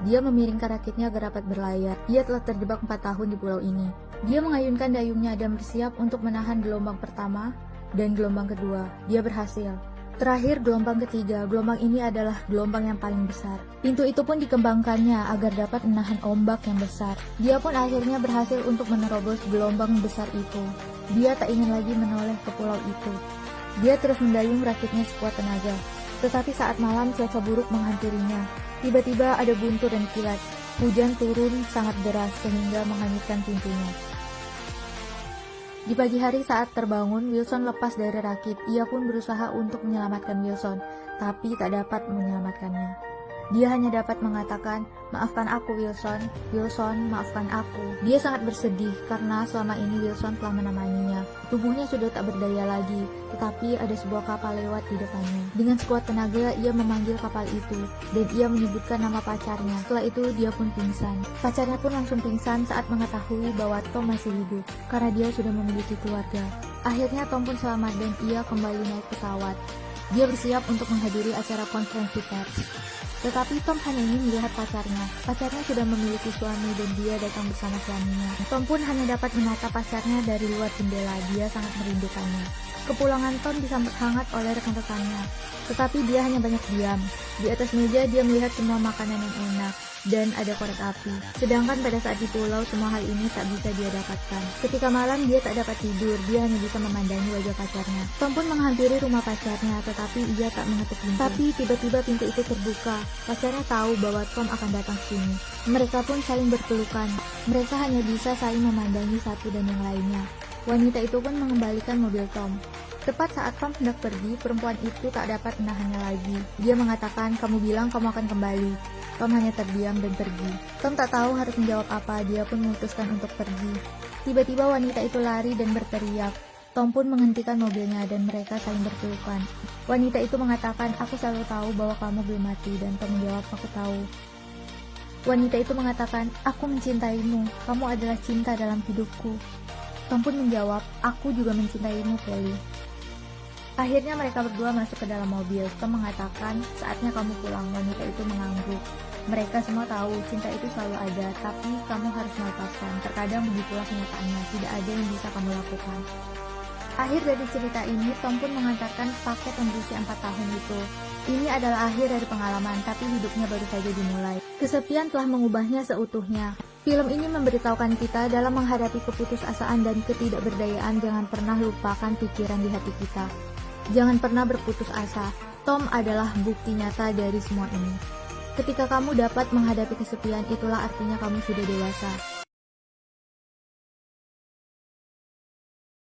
Dia memiringkan rakitnya agar dapat berlayar. Ia telah terjebak 4 tahun di pulau ini. Dia mengayunkan dayungnya dan bersiap untuk menahan gelombang pertama dan gelombang kedua. Dia berhasil. Terakhir, gelombang ketiga. Gelombang ini adalah gelombang yang paling besar. Pintu itu pun dikembangkannya agar dapat menahan ombak yang besar. Dia pun akhirnya berhasil untuk menerobos gelombang besar itu. Dia tak ingin lagi menoleh ke pulau itu. Dia terus mendayung rakitnya sekuat tenaga. Tetapi saat malam cuaca buruk menghampirinya. Tiba-tiba ada guntur dan kilat. Hujan turun sangat deras sehingga menghanyutkan pintunya. Di pagi hari saat terbangun, Wilson lepas dari rakit. Ia pun berusaha untuk menyelamatkan Wilson, tapi tak dapat menyelamatkannya. Dia hanya dapat mengatakan, "Maafkan aku Wilson, Wilson, maafkan aku." Dia sangat bersedih karena selama ini Wilson telah menemaninya. Tubuhnya sudah tak berdaya lagi, tetapi ada sebuah kapal lewat di depannya. Dengan sekuat tenaga, ia memanggil kapal itu, dan ia menyebutkan nama pacarnya. Setelah itu, dia pun pingsan. Pacarnya pun langsung pingsan saat mengetahui bahwa Tom masih hidup, karena dia sudah memiliki keluarga. Akhirnya Tom pun selamat dan ia kembali naik pesawat. Dia bersiap untuk menghadiri acara konferensi pers. Tetapi Tom hanya ingin melihat pacarnya. Pacarnya sudah memiliki suami dan dia datang bersama suaminya. Tom pun hanya dapat menatap pacarnya dari luar jendela. Dia sangat merindukannya. Kepulangan Tom disambut hangat oleh rekan-rekannya. Tetapi dia hanya banyak diam. Di atas meja dia melihat semua makanan yang enak dan ada korek api. Sedangkan pada saat di pulau semua hal ini tak bisa dia dapatkan. Ketika malam dia tak dapat tidur, dia hanya bisa memandangi wajah pacarnya. Tom pun menghampiri rumah pacarnya, tetapi ia tak mengetuk pintu. Tapi tiba-tiba pintu itu terbuka. Pacarnya tahu bahwa Tom akan datang ke sini. Mereka pun saling berpelukan. Mereka hanya bisa saling memandangi satu dan yang lainnya. Wanita itu pun mengembalikan mobil Tom. Tepat saat Tom hendak pergi, perempuan itu tak dapat menahannya lagi. Dia mengatakan, "Kamu bilang kamu akan kembali." Tom hanya terdiam dan pergi. Tom tak tahu harus menjawab apa, dia pun memutuskan untuk pergi. Tiba-tiba wanita itu lari dan berteriak. Tom pun menghentikan mobilnya dan mereka saling berpelukan. Wanita itu mengatakan, "Aku selalu tahu bahwa kamu belum mati," dan Tom menjawab, "Aku tahu." Wanita itu mengatakan, "Aku mencintaimu, kamu adalah cinta dalam hidupku." Tom pun menjawab, "Aku juga mencintaimu, Kelly." Akhirnya mereka berdua masuk ke dalam mobil. Tom mengatakan, "Saatnya kamu pulang." Wanita itu mengangguk. Mereka semua tahu cinta itu selalu ada, tapi kamu harus melepaskan. Terkadang begitulah kenyataannya, tidak ada yang bisa kamu lakukan. Akhir dari cerita ini, Tom pun mengantarkan paket yang berusia 4 tahun itu. Ini adalah akhir dari pengalaman, tapi hidupnya baru saja dimulai. Kesepian telah mengubahnya seutuhnya. Film ini memberitahukan kita dalam menghadapi keputusasaan dan ketidakberdayaan, jangan pernah lupakan pikiran di hati kita. Jangan pernah berputus asa. Tom adalah bukti nyata dari semua ini. Ketika kamu dapat menghadapi kesepian, itulah artinya kamu sudah dewasa.